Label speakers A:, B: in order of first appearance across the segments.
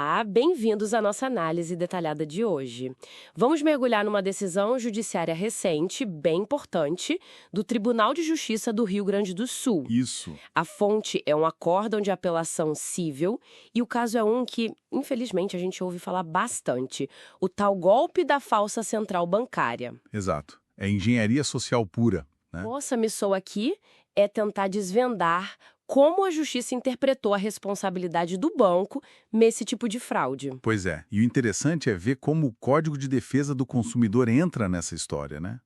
A: Olá, bem-vindos à nossa análise detalhada de hoje. Vamos mergulhar numa decisão judiciária recente, bem importante, do Tribunal de Justiça do Rio Grande do Sul.
B: Isso.
A: A fonte é um acórdão de apelação civil e o caso é um que, infelizmente, a gente ouve falar bastante, o tal golpe da falsa central bancária.
B: Exato. É engenharia social pura, né?
A: Nossa missão aqui é tentar desvendar como a justiça interpretou a responsabilidade do banco nesse tipo de fraude.
B: Pois é. E o interessante é ver como o Código de Defesa do Consumidor entra nessa história, né?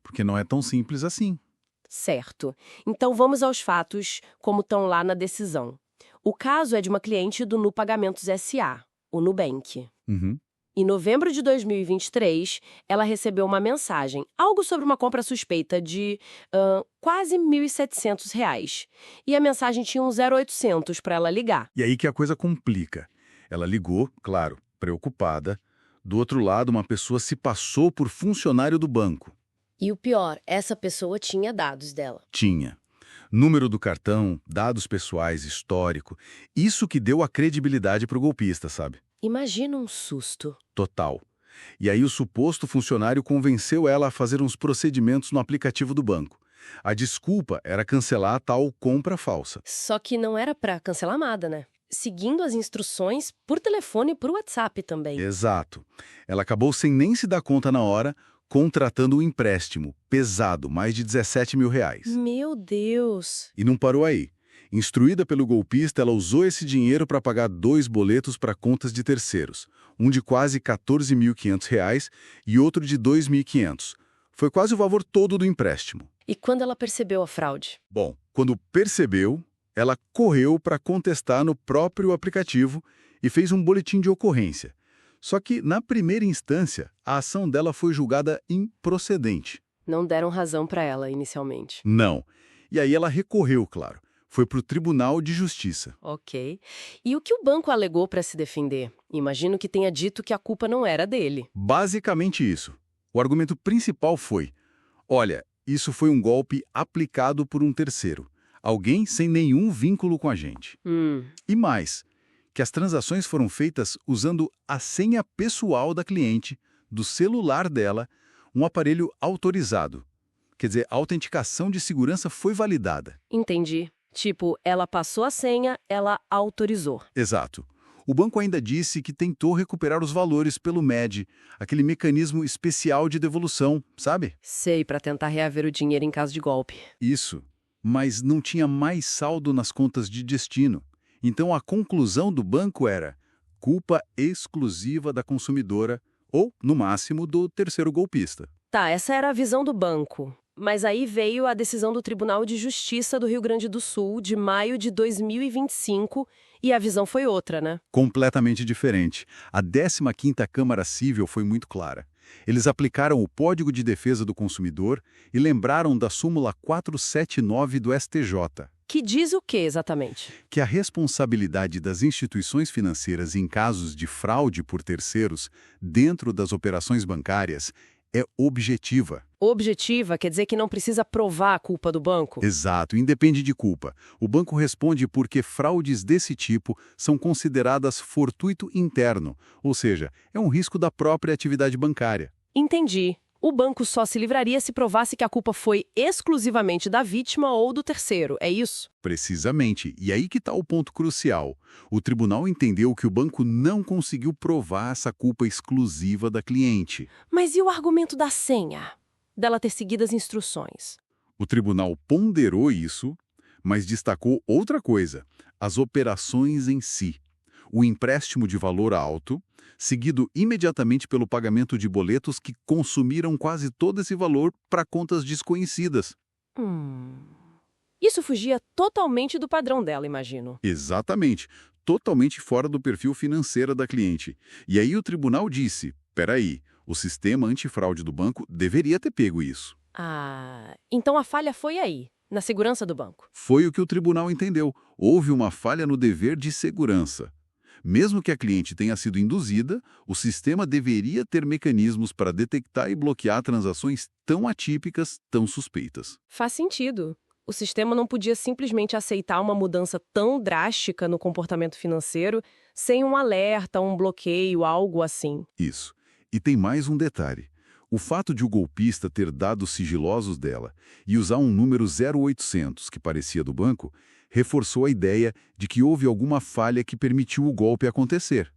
B: Porque não é tão simples assim.
A: Certo. Então vamos aos fatos como estão lá na decisão. O caso é de uma cliente do Nu Pagamentos S.A., o Nubank.
B: Uhum.
A: Em novembro de 2023, ela recebeu uma mensagem, algo sobre uma compra suspeita de quase R$ 1.700. E a mensagem tinha um 0800 para ela ligar.
B: E aí que a coisa complica. Ela ligou, claro, preocupada. Do outro lado, uma pessoa se passou por funcionário do banco.
A: E o pior, essa pessoa tinha dados dela.
B: Tinha. Número do cartão, dados pessoais, histórico. Isso que deu a credibilidade pro golpista, sabe?
A: Imagina um susto.
B: Total. E aí o suposto funcionário convenceu ela a fazer uns procedimentos no aplicativo do banco. A desculpa era cancelar a tal compra falsa.
A: Só que não era para cancelar nada, né? Seguindo as instruções por telefone e por WhatsApp também.
B: Exato. Ela acabou sem nem se dar conta na hora, contratando um empréstimo pesado, mais de R$ 17.000.
A: Meu Deus!
B: E não parou aí. Instruída pelo golpista, ela usou esse dinheiro para pagar 2 boletos para contas de terceiros, um de quase R$ 14.500 e outro de R$ 2.500. Foi quase o valor todo do empréstimo.
A: E quando ela percebeu a fraude?
B: Bom, quando percebeu, ela correu para contestar no próprio aplicativo e fez um boletim de ocorrência. Só que, na primeira instância, a ação dela foi julgada improcedente.
A: Não deram razão para ela inicialmente.
B: Não. E aí ela recorreu, claro. Foi para o Tribunal de Justiça.
A: Ok. E o que o banco alegou para se defender? Imagino que tenha dito que a culpa não era dele.
B: Basicamente isso. O argumento principal foi: olha, isso foi um golpe aplicado por um terceiro. Alguém sem nenhum vínculo com a gente. E mais, que as transações foram feitas usando a senha pessoal da cliente, do celular dela, um aparelho autorizado. Quer dizer, a autenticação de segurança foi validada.
A: Entendi. Tipo, ela passou a senha, ela autorizou.
B: Exato. O banco ainda disse que tentou recuperar os valores pelo MED, aquele mecanismo especial de devolução, sabe?
A: Sei, para tentar reaver o dinheiro em caso de golpe.
B: Isso. Mas não tinha mais saldo nas contas de destino. Então a conclusão do banco era culpa exclusiva da consumidora ou, no máximo, do terceiro golpista.
A: Tá, essa era a visão do banco. Mas aí veio a decisão do Tribunal de Justiça do Rio Grande do Sul, de maio de 2025, e a visão foi outra, né?
B: Completamente diferente. A 15ª Câmara Civil foi muito clara. Eles aplicaram o Código de Defesa do Consumidor e lembraram da súmula 479 do STJ,
A: Que diz o que exatamente?
B: que a responsabilidade das instituições financeiras em casos de fraude por terceiros dentro das operações bancárias é objetiva.
A: Objetiva quer dizer que não precisa provar a culpa do banco?
B: Exato, independe de culpa. O banco responde porque fraudes desse tipo são consideradas fortuito interno, ou seja, é um risco da própria atividade bancária.
A: Entendi. O banco só se livraria se provasse que a culpa foi exclusivamente da vítima ou do terceiro, é isso?
B: Precisamente, e aí que está o ponto crucial. O tribunal entendeu que o banco não conseguiu provar essa culpa exclusiva da cliente.
A: Mas e o argumento da senha? Dela ter seguido as instruções?
B: O tribunal ponderou isso, mas destacou outra coisa: as operações em si. O empréstimo de valor alto, seguido imediatamente pelo pagamento de boletos que consumiram quase todo esse valor para contas desconhecidas.
A: Isso fugia totalmente do padrão dela, imagino.
B: Exatamente, totalmente fora do perfil financeiro da cliente. E aí o tribunal disse: peraí, o sistema antifraude do banco deveria ter pego isso.
A: Ah, então a falha foi aí, na segurança do banco.
B: Foi o que o tribunal entendeu. Houve uma falha no dever de segurança. Mesmo que a cliente tenha sido induzida, o sistema deveria ter mecanismos para detectar e bloquear transações tão atípicas, tão suspeitas.
A: Faz sentido. O sistema não podia simplesmente aceitar uma mudança tão drástica no comportamento financeiro sem um alerta, um bloqueio, algo assim.
B: Isso. E tem mais um detalhe. O fato de o golpista ter dados sigilosos dela e usar um número 0800 que parecia do banco, reforçou a ideia de que houve alguma falha que permitiu o golpe acontecer.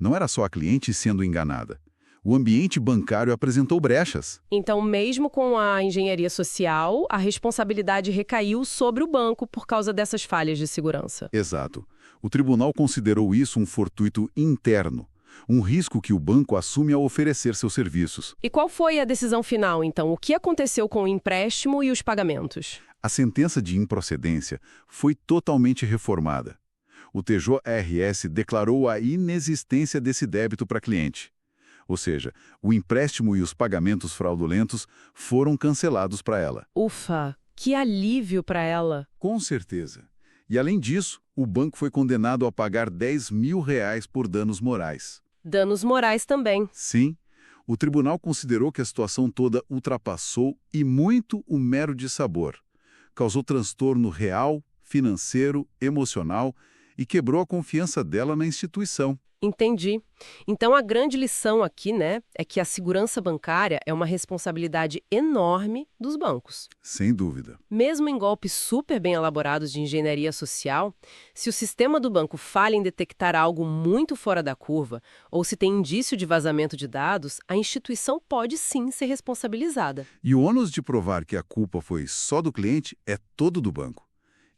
B: Não era só a cliente sendo enganada. O ambiente bancário apresentou brechas.
A: Então, mesmo com a engenharia social, a responsabilidade recaiu sobre o banco por causa dessas falhas de segurança.
B: Exato. O tribunal considerou isso um fortuito interno, um risco que o banco assume ao oferecer seus serviços.
A: E qual foi a decisão final, então? O que aconteceu com o empréstimo e os pagamentos?
B: A sentença de improcedência foi totalmente reformada. O TJRS declarou a inexistência desse débito para cliente. Ou seja, o empréstimo e os pagamentos fraudulentos foram cancelados para ela.
A: Ufa, que alívio para ela.
B: Com certeza. E além disso, o banco foi condenado a pagar R$10 mil por danos morais.
A: Danos morais também.
B: Sim, o tribunal considerou que a situação toda ultrapassou e muito o mero dissabor. Causou transtorno real, financeiro, emocional e quebrou a confiança dela na instituição.
A: Entendi. Então, a grande lição aqui, né, é que a segurança bancária é uma responsabilidade enorme dos bancos.
B: Sem dúvida.
A: Mesmo em golpes super bem elaborados de engenharia social, se o sistema do banco falha em detectar algo muito fora da curva, ou se tem indício de vazamento de dados, a instituição pode sim ser responsabilizada.
B: E o ônus de provar que a culpa foi só do cliente é todo do banco.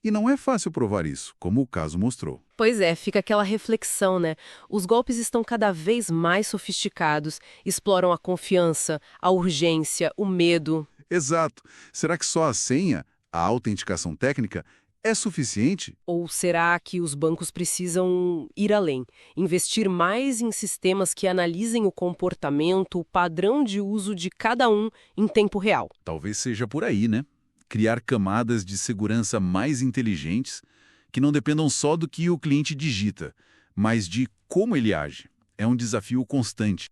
B: E não é fácil provar isso, como o caso mostrou.
A: Pois é, fica aquela reflexão, né? Os golpes estão cada vez mais sofisticados, exploram a confiança, a urgência, o medo.
B: Exato. Será que só a senha, a autenticação técnica, é suficiente?
A: Ou será que os bancos precisam ir além, investir mais em sistemas que analisem o comportamento, o padrão de uso de cada um em tempo real?
B: Talvez seja por aí, né? Criar camadas de segurança mais inteligentes que não dependam só do que o cliente digita, mas de como ele age. É um desafio constante.